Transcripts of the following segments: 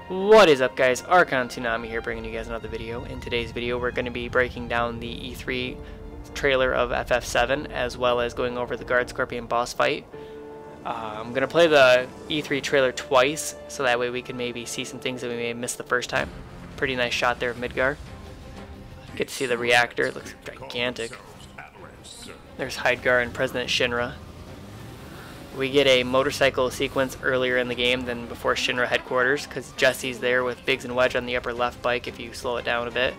What is up, guys? Archon Tsunami here, bringing you guys another video. In today's video we're going to be breaking down the E3 trailer of FF7 as well as going over the Guard Scorpion boss fight. I'm going to play the E3 trailer twice so that way we can maybe see some things that we may have missed the first time. Pretty nice shot there of Midgar. Get to see the reactor, it looks gigantic. There's Hydegar and President Shinra. We get a motorcycle sequence earlier in the game than before Shinra headquarters because Jesse's there with Biggs and Wedge on the upper left bike if you slow it down a bit.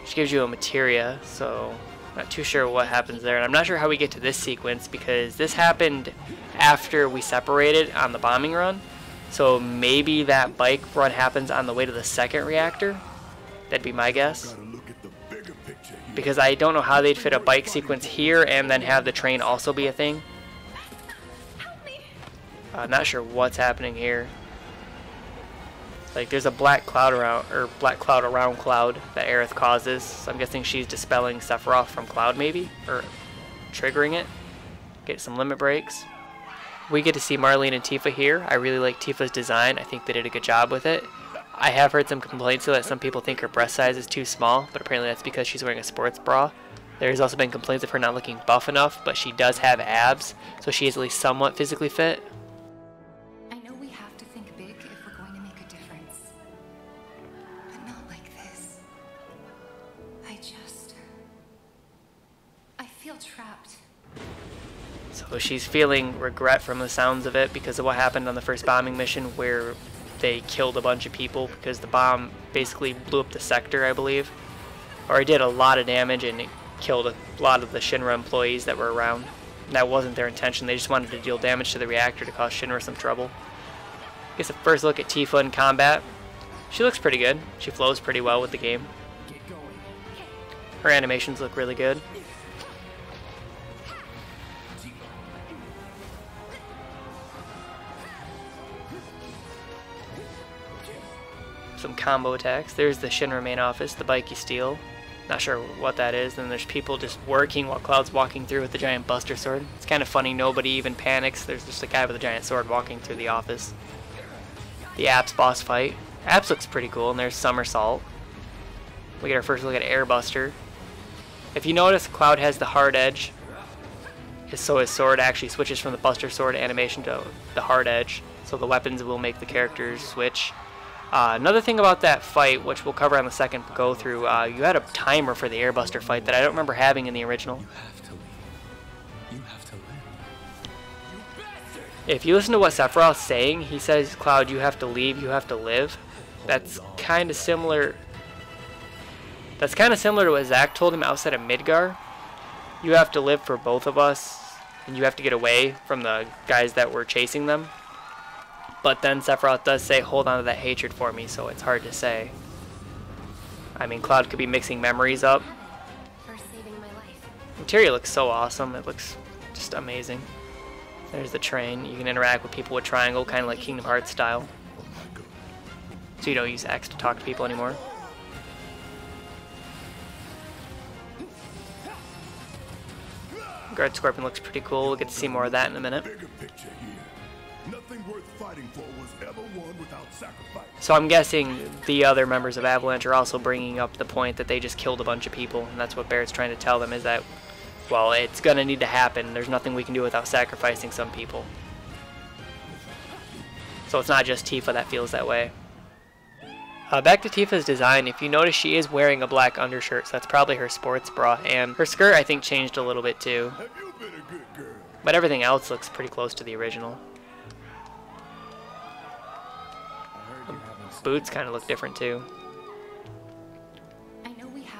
Which gives you a materia, so not too sure what happens there. And I'm not sure how we get to this sequence because this happened after we separated on the bombing run. So maybe that bike run happens on the way to the second reactor. That'd be my guess. Because I don't know how they'd fit a bike sequence here and then have the train also be a thing. I'm not sure what's happening here. Like there's a black cloud around Cloud that Aerith causes. So I'm guessing she's dispelling Sephiroth from Cloud maybe, or triggering it. Get some limit breaks. We get to see Marlene and Tifa here. I really like Tifa's design. I think they did a good job with it. I have heard some complaints though that some people think her breast size is too small, but apparently that's because she's wearing a sports bra. There's also been complaints of her not looking buff enough, but she does have abs, so she is at least somewhat physically fit. Trapped. So she's feeling regret from the sounds of it because of what happened on the first bombing mission where they killed a bunch of people because the bomb basically blew up the sector, I believe. Or it did a lot of damage and it killed a lot of the Shinra employees that were around. And that wasn't their intention, they just wanted to deal damage to the reactor to cause Shinra some trouble. I guess a first look at Tifa in combat. She looks pretty good. She flows pretty well with the game. Her animations look really good. Some combo attacks. There's the Shinra main office, the bike you steal. Not sure what that is. Then there's people just working while Cloud's walking through with the giant buster sword. It's kind of funny, nobody even panics. There's just a guy with a giant sword walking through the office. The Apps boss fight. Apps looks pretty cool, and there's Somersault. We get our first look at Airbuster. If you notice, Cloud has the hard edge. So his sword actually switches from the buster sword animation to the hard edge. So the weapons will make the characters switch. Another thing about that fight, which we'll cover on the second go through, you had a timer for the Airbuster fight that I don't remember having in the original. You have to live. If you listen to what Sephiroth's saying, he says, Cloud, you have to leave, you have to live. That's kind of similar. That's kind of similar to what Zack told him outside of Midgar. You have to live for both of us, and you have to get away from the guys that were chasing them. But then Sephiroth does say, hold on to that hatred for me, so it's hard to say. I mean, Cloud could be mixing memories up. For saving my life. Interior looks so awesome. It looks just amazing. There's the train. You can interact with people with triangle, kind of like Kingdom Hearts style. So you don't use X to talk to people anymore. Guard Scorpion looks pretty cool. We'll get to see more of that in a minute. So I'm guessing the other members of Avalanche are also bringing up the point that they just killed a bunch of people, and that's what Barrett's trying to tell them, is that, well, it's going to need to happen. There's nothing we can do without sacrificing some people. So it's not just Tifa that feels that way. Back to Tifa's design. If you notice, she is wearing a black undershirt, so that's probably her sports bra, and her skirt I think changed a little bit too. But everything else looks pretty close to the original. Boots kind of look different too.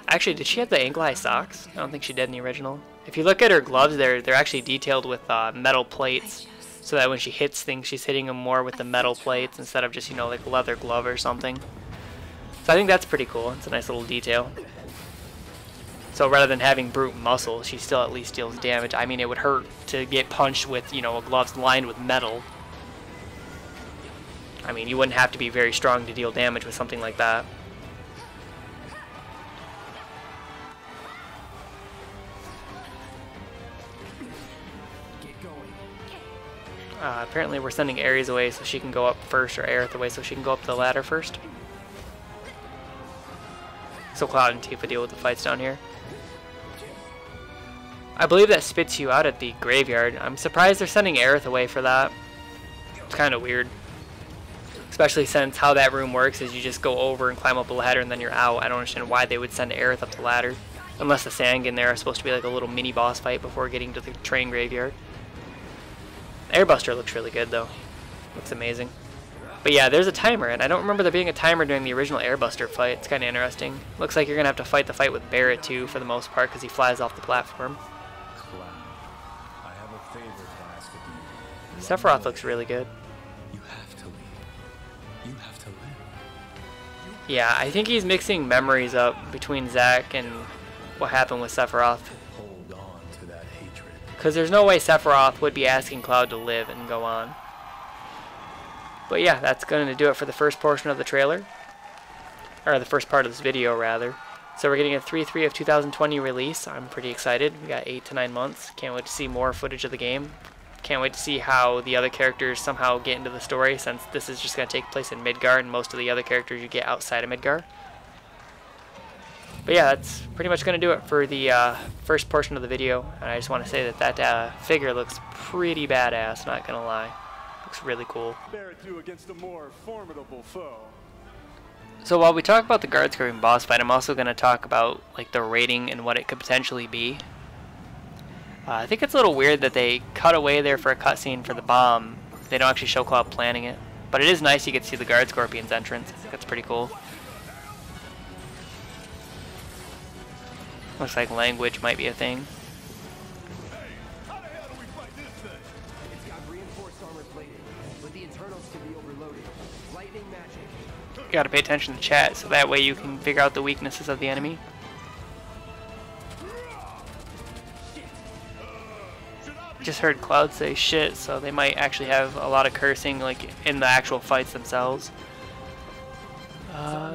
Actually, did she have the ankle-high socks? I don't think she did in the original. If you look at her gloves, they're actually detailed with metal plates, so that when she hits things, she's hitting them more with the metal plates instead of just, you know, like a leather glove or something. So I think that's pretty cool. It's a nice little detail. So rather than having brute muscle, she still at least deals damage. I mean, it would hurt to get punched with, you know, gloves lined with metal. I mean, you wouldn't have to be very strong to deal damage with something like that. Apparently we're sending Ares away so she can go up first, or Aerith away so she can go up the ladder first. So Cloud and Tifa deal with the fights down here. I believe that spits you out at the graveyard. I'm surprised they're sending Aerith away for that. It's kind of weird. Especially since how that room works is you just go over and climb up a ladder and then you're out. I don't understand why they would send Aerith up the ladder. Unless the Sangan there are supposed to be like a little mini boss fight before getting to the train graveyard. Airbuster looks really good though. Looks amazing. But yeah, there's a timer, and I don't remember there being a timer during the original Airbuster fight. It's kind of interesting. Looks like you're going to have to fight the fight with Barret too for the most part because he flies off the platform. Cloud, I have a favor to ask of you. Sephiroth looks really good. You have to leave. You have to live. Yeah, I think he's mixing memories up between Zack and what happened with Sephiroth. Hold on to that hatred. Because there's no way Sephiroth would be asking Cloud to live and go on. But yeah, that's going to do it for the first portion of the trailer. Or the first part of this video, rather. So we're getting a 3/3 of 2020 release. I'm pretty excited. We got 8 to 9 months. Can't wait to see more footage of the game. Can't wait to see how the other characters somehow get into the story, since this is just going to take place in Midgar, and most of the other characters you get outside of Midgar. But yeah, that's pretty much going to do it for the first portion of the video. And I just want to say that that figure looks pretty badass, not going to lie. Looks really cool. Barret do against a more formidable foe. So while we talk about the guard scraping boss fight, I'm also going to talk about like the rating and what it could potentially be. I think it's a little weird that they cut away there for a cutscene for the bomb. They don't actually show Cloud planning it. But it is nice you get to see the guard scorpion's entrance. That's pretty cool. Looks like language might be a thing. How the hell do we fight this thing? It's got reinforced armor plating, but the internals can be overloaded. Lightning magic. You gotta pay attention to chat so that way you can figure out the weaknesses of the enemy. Just heard Cloud say shit, so they might actually have a lot of cursing like in the actual fights themselves.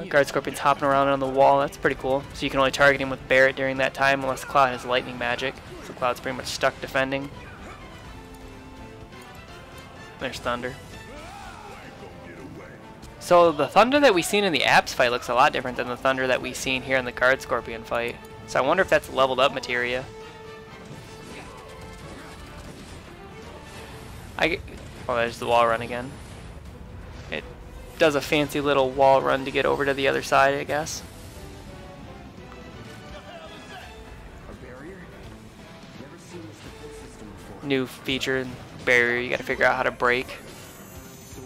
Guard Scorpion's hopping around on the wall. That's pretty cool. So you can only target him with Barret during that time unless Cloud has lightning magic. So Cloud's pretty much stuck defending. There's Thunder. So the Thunder that we seen in the Apps fight looks a lot different than the Thunder that we seen here in the Guard Scorpion fight. So I wonder if that's leveled up materia. Oh, there's the wall run again. It does a fancy little wall run to get over to the other side, I guess. A barrier? Never seen this defense system before. New feature, barrier, you gotta figure out how to break.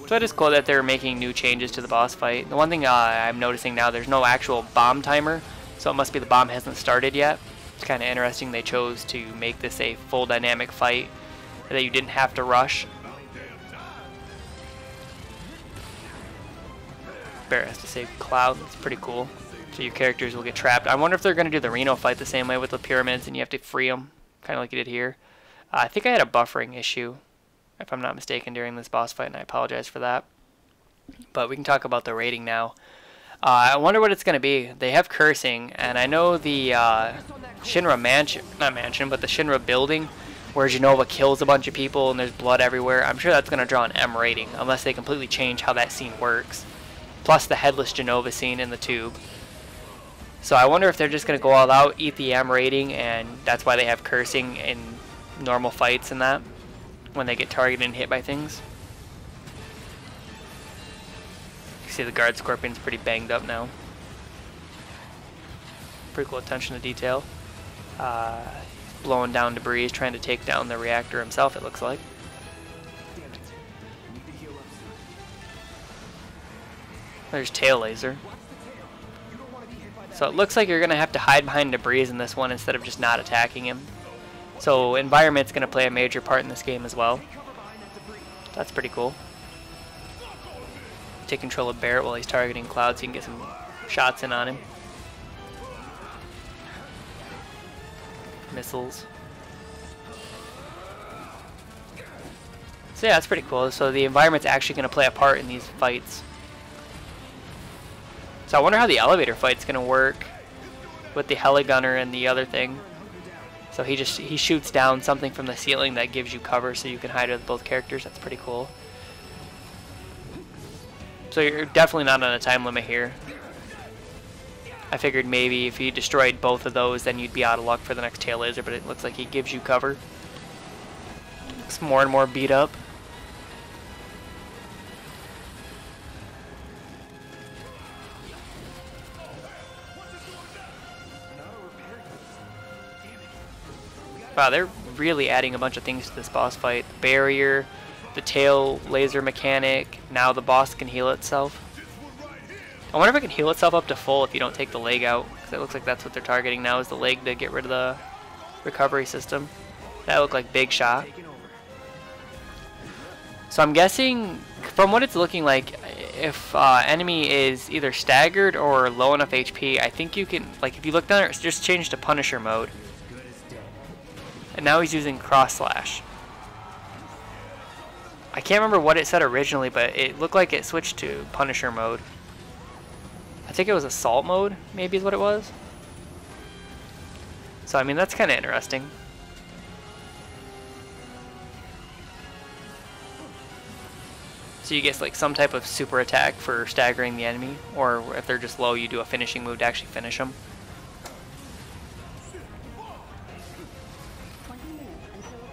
So it is cool that they're making new changes to the boss fight. The one thing I'm noticing now, there's no actual bomb timer, so it must be the bomb hasn't started yet. It's kind of interesting they chose to make this a full dynamic fight that you didn't have to rush. Barret has to save Cloud. That's pretty cool. So your characters will get trapped. I wonder if they're going to do the Reno fight the same way with the pyramids and you have to free them, kind of like you did here. I think I had a buffering issue, if I'm not mistaken, during this boss fight, and I apologize for that. But we can talk about the rating now. I wonder what it's going to be. They have cursing, and I know the Shinra mansion, not mansion, but the Shinra building, where Genova kills a bunch of people and there's blood everywhere. I'm sure that's going to draw an M rating, unless they completely change how that scene works. Plus the headless Genova scene in the tube. So I wonder if they're just going to go all out, eat the M rating, and that's why they have cursing in normal fights and that, when they get targeted and hit by things. You see the Guard Scorpion's pretty banged up now. Pretty cool attention to detail. Blowing down debris, trying to take down the reactor himself, it looks like. There's Tail Laser. So it looks like you're going to have to hide behind debris in this one instead of just not attacking him. So environment's going to play a major part in this game as well. That's pretty cool. Take control of Barret while he's targeting Cloud so you can get some shots in on him. Missiles. So yeah, that's pretty cool. So the environment's actually going to play a part in these fights. So I wonder how the elevator fight's going to work with the Heligunner and the other thing. So he shoots down something from the ceiling that gives you cover so you can hide with both characters. That's pretty cool. So you're definitely not on a time limit here. I figured maybe if he destroyed both of those, then you'd be out of luck for the next tail laser, but it looks like he gives you cover. Looks more and more beat up. Wow, they're really adding a bunch of things to this boss fight. The barrier, the tail laser mechanic, now the boss can heal itself. I wonder if it can heal itself up to full if you don't take the leg out, because it looks like that's what they're targeting now, is the leg to get rid of the recovery system. That looked like big shot. So I'm guessing, from what it's looking like, if enemy is either staggered or low enough HP, I think you can, like if you look down there, it's just changed to Punisher mode. And now he's using cross slash. I can't remember what it said originally, but it looked like it switched to Punisher mode. I think it was assault mode, maybe is what it was. So I mean, that's kind of interesting. So you get like some type of super attack for staggering the enemy, or if they're just low, you do a finishing move to actually finish them.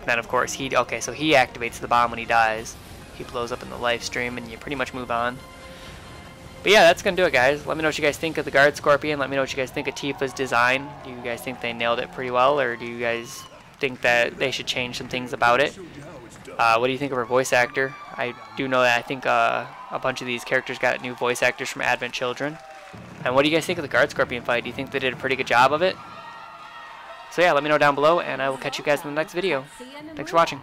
Then of course he activates the bomb when he dies. He blows up in the live stream, and you pretty much move on. But yeah, that's gonna do it, guys. Let me know what you guys think of the Guard Scorpion. Let me know what you guys think of Tifa's design. Do you guys think they nailed it pretty well, or do you guys think that they should change some things about it? What do you think of her voice actor? I do know that I think a bunch of these characters got new voice actors from Advent Children. And what do you guys think of the Guard Scorpion fight? Do you think they did a pretty good job of it? So yeah, let me know down below, and I will catch you guys in the next video. Thanks for watching.